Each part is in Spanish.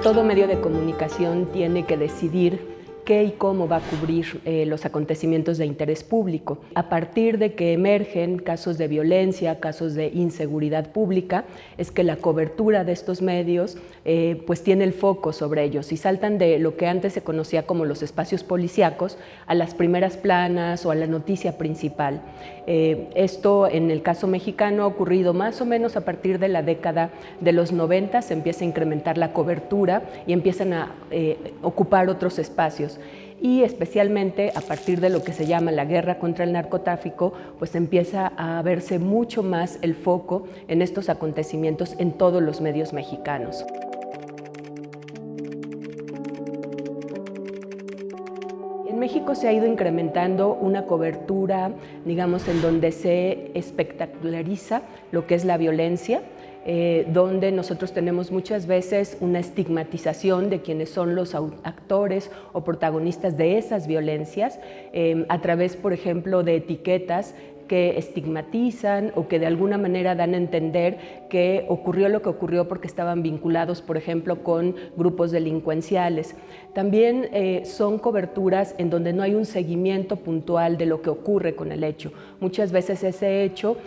todo medio de comunicación tiene que decidir qué y cómo va a cubrir los acontecimientos de interés público. A partir de que emergen casos de violencia, casos de inseguridad pública, es que la cobertura de estos medios pues tiene el foco sobre ellos y saltan de lo que antes se conocía como los espacios policíacos a las primeras planas o a la noticia principal. Esto en el caso mexicano ha ocurrido más o menos a partir de la década de los 90, se empieza a incrementar la cobertura y empiezan a ocupar otros espacios. Y especialmente a partir de lo que se llama la guerra contra el narcotráfico, pues empieza a verse mucho más el foco en estos acontecimientos en todos los medios mexicanos. En México se ha ido incrementando una cobertura, digamos, en donde se espectaculariza lo que es la violencia, donde nosotros tenemos muchas veces una estigmatización de quienes son los actores o protagonistas de esas violencias, a través, por ejemplo, de etiquetas que estigmatizan o que de alguna manera dan a entender que ocurrió lo que ocurrió porque estaban vinculados, por ejemplo, con grupos delincuenciales. También son coberturas en donde no hay un seguimiento puntual de lo que ocurre con el hecho. Muchas veces ese hecho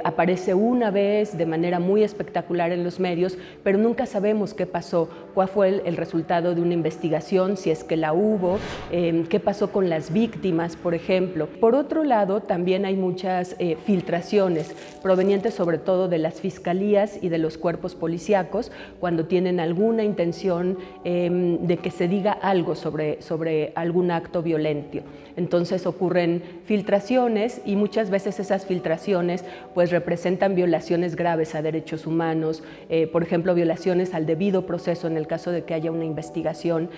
aparece una vez de manera muy espectacular en los medios, pero nunca sabemos qué pasó, cuál fue el resultado de una investigación, si es que la hubo, qué pasó con las víctimas, por ejemplo. Por otro lado, también hay muchas filtraciones provenientes sobre todo de las fiscalías y de los cuerpos policíacos cuando tienen alguna intención de que se diga algo sobre algún acto violento. Entonces ocurren filtraciones y muchas veces esas filtraciones pues representan violaciones graves a derechos humanos, por ejemplo violaciones al debido proceso en el caso de que haya una investigación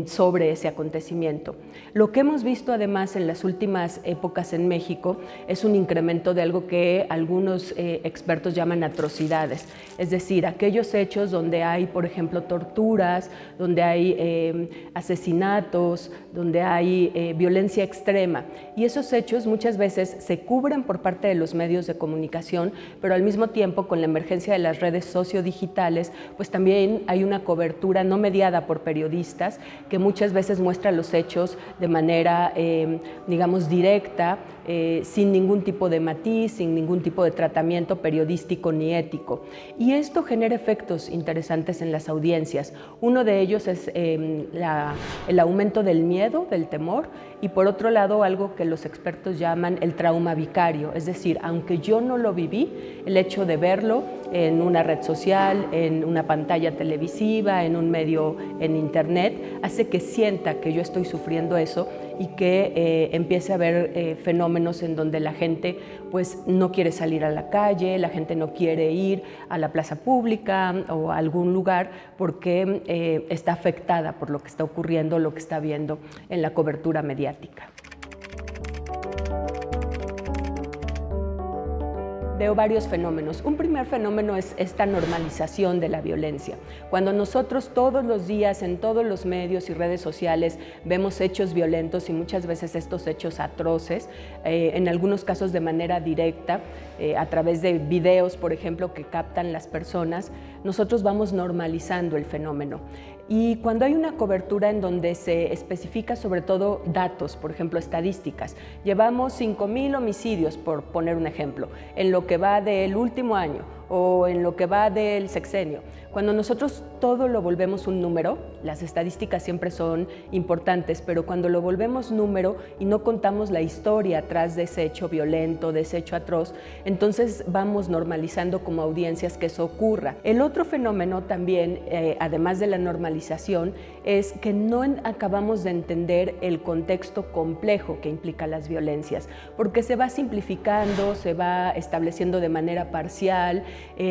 sobre ese acontecimiento. Lo que hemos visto además en las últimas épocas en México es un incremento de algo que algunos expertos llaman atrocidades, es decir, aquellos hechos donde hay, por ejemplo, torturas, donde hay asesinatos, donde hay violencia extrema. Y esos hechos muchas veces se cubren por parte de los medios de comunicación, pero al mismo tiempo con la emergencia de las redes sociodigitales, pues también hay una cobertura no mediada por periodistas que muchas veces muestra los hechos de manera, digamos, directa, sin ningún tipo de matiz, sin ningún tipo de tratamiento periodístico ni ético. Y esto genera efectos interesantes en las audiencias. Uno de ellos es el aumento del miedo, del temor, y por otro lado algo que los expertos llaman el trauma vicario, es decir, aunque yo no lo viví, el hecho de verlo en una red social, en una pantalla televisiva, en un medio en internet, hace que sienta que yo estoy sufriendo eso y que empiece a haber fenómenos en donde la gente pues no quiere salir a la calle, la gente no quiere ir a la plaza pública o a algún lugar porque está afectada por lo que está ocurriendo, lo que está viendo en la cobertura mediática. Veo varios fenómenos. Un primer fenómeno es esta normalización de la violencia. Cuando nosotros todos los días en todos los medios y redes sociales vemos hechos violentos y muchas veces estos hechos atroces, en algunos casos de manera directa, a través de videos, por ejemplo, que captan las personas, nosotros vamos normalizando el fenómeno. Y cuando hay una cobertura en donde se especifica sobre todo datos, por ejemplo, estadísticas, llevamos 5,000 homicidios, por poner un ejemplo, en lo que va del último año o en lo que va del sexenio. Cuando nosotros todo lo volvemos un número, las estadísticas siempre son importantes, pero cuando lo volvemos número y no contamos la historia atrás de ese hecho violento, de ese hecho atroz, entonces vamos normalizando como audiencias que eso ocurra. El otro fenómeno también, además de la normalización, es que no acabamos de entender el contexto complejo que implica las violencias, porque se va simplificando, se va estableciendo de manera parcial,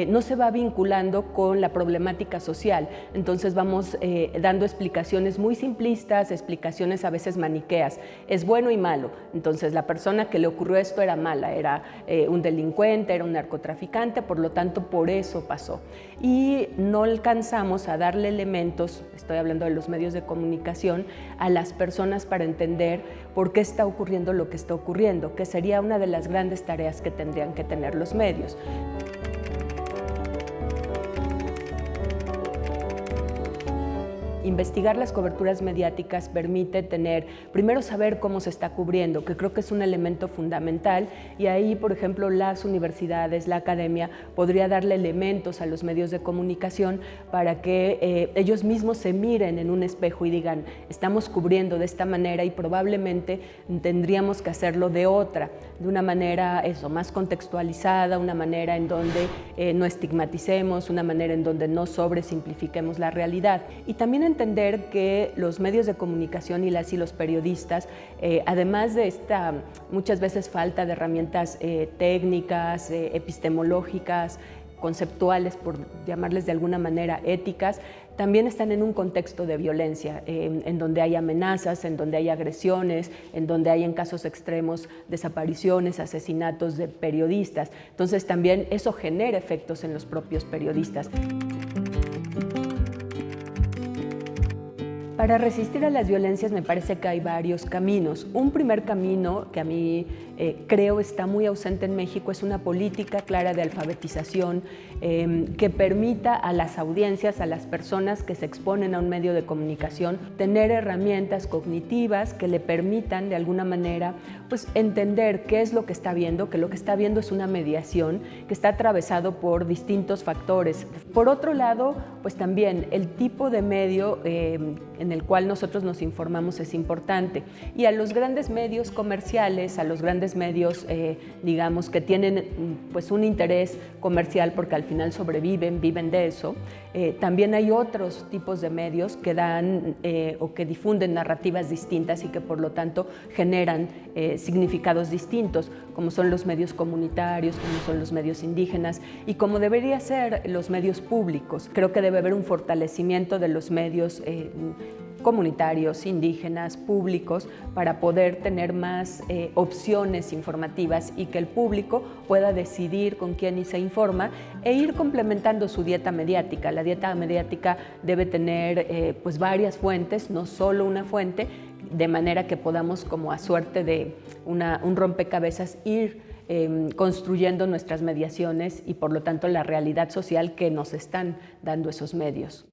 no se va vinculando con la problemática social. Entonces vamos dando explicaciones muy simplistas, explicaciones a veces maniqueas. Es bueno y malo. Entonces la persona que le ocurrió esto era mala, era un delincuente, era un narcotraficante, por lo tanto por eso pasó. Y no alcanzamos a darle elementos, estoy hablando de los medios de comunicación, a las personas para entender por qué está ocurriendo lo que está ocurriendo, que sería una de las grandes tareas que tendrían que tener los medios. investigar las coberturas mediáticas permite tener, primero saber cómo se está cubriendo, que creo que es un elemento fundamental, y ahí, por ejemplo, las universidades, la academia, podría darle elementos a los medios de comunicación para que ellos mismos se miren en un espejo y digan, estamos cubriendo de esta manera y probablemente tendríamos que hacerlo de otra, de una manera más contextualizada, una manera en donde no estigmaticemos, una manera en donde no sobresimplifiquemos la realidad. Y también entender que los medios de comunicación y los periodistas, además de esta muchas veces falta de herramientas técnicas, epistemológicas, conceptuales, por llamarles de alguna manera éticas, también están en un contexto de violencia, en donde hay amenazas, en donde hay agresiones, en donde hay en casos extremos desapariciones, asesinatos de periodistas. Entonces también eso genera efectos en los propios periodistas. Para resistir a las violencias me parece que hay varios caminos. Un primer camino que a mí creo está muy ausente en México es una política clara de alfabetización que permita a las audiencias, a las personas que se exponen a un medio de comunicación, tener herramientas cognitivas que le permitan de alguna manera pues, entender qué es lo que está viendo, que lo que está viendo es una mediación que está atravesado por distintos factores. Por otro lado, pues también el tipo de medio en el cual nosotros nos informamos es importante. Y a los grandes medios comerciales, a los grandes medios, digamos, que tienen pues, un interés comercial porque al final sobreviven, viven de eso, también hay otros tipos de medios que dan o que difunden narrativas distintas y que por lo tanto generan significados distintos, como son los medios comunitarios, como son los medios indígenas y como debería ser los medios públicos. Creo que debe haber un fortalecimiento de los medios comunitarios, indígenas, públicos, para poder tener más opciones informativas y que el público pueda decidir con quién se informa e ir complementando su dieta mediática. La dieta mediática debe tener pues varias fuentes, no solo una fuente, de manera que podamos, como a suerte de un rompecabezas, ir construyendo nuestras mediaciones y por lo tanto la realidad social que nos están dando esos medios.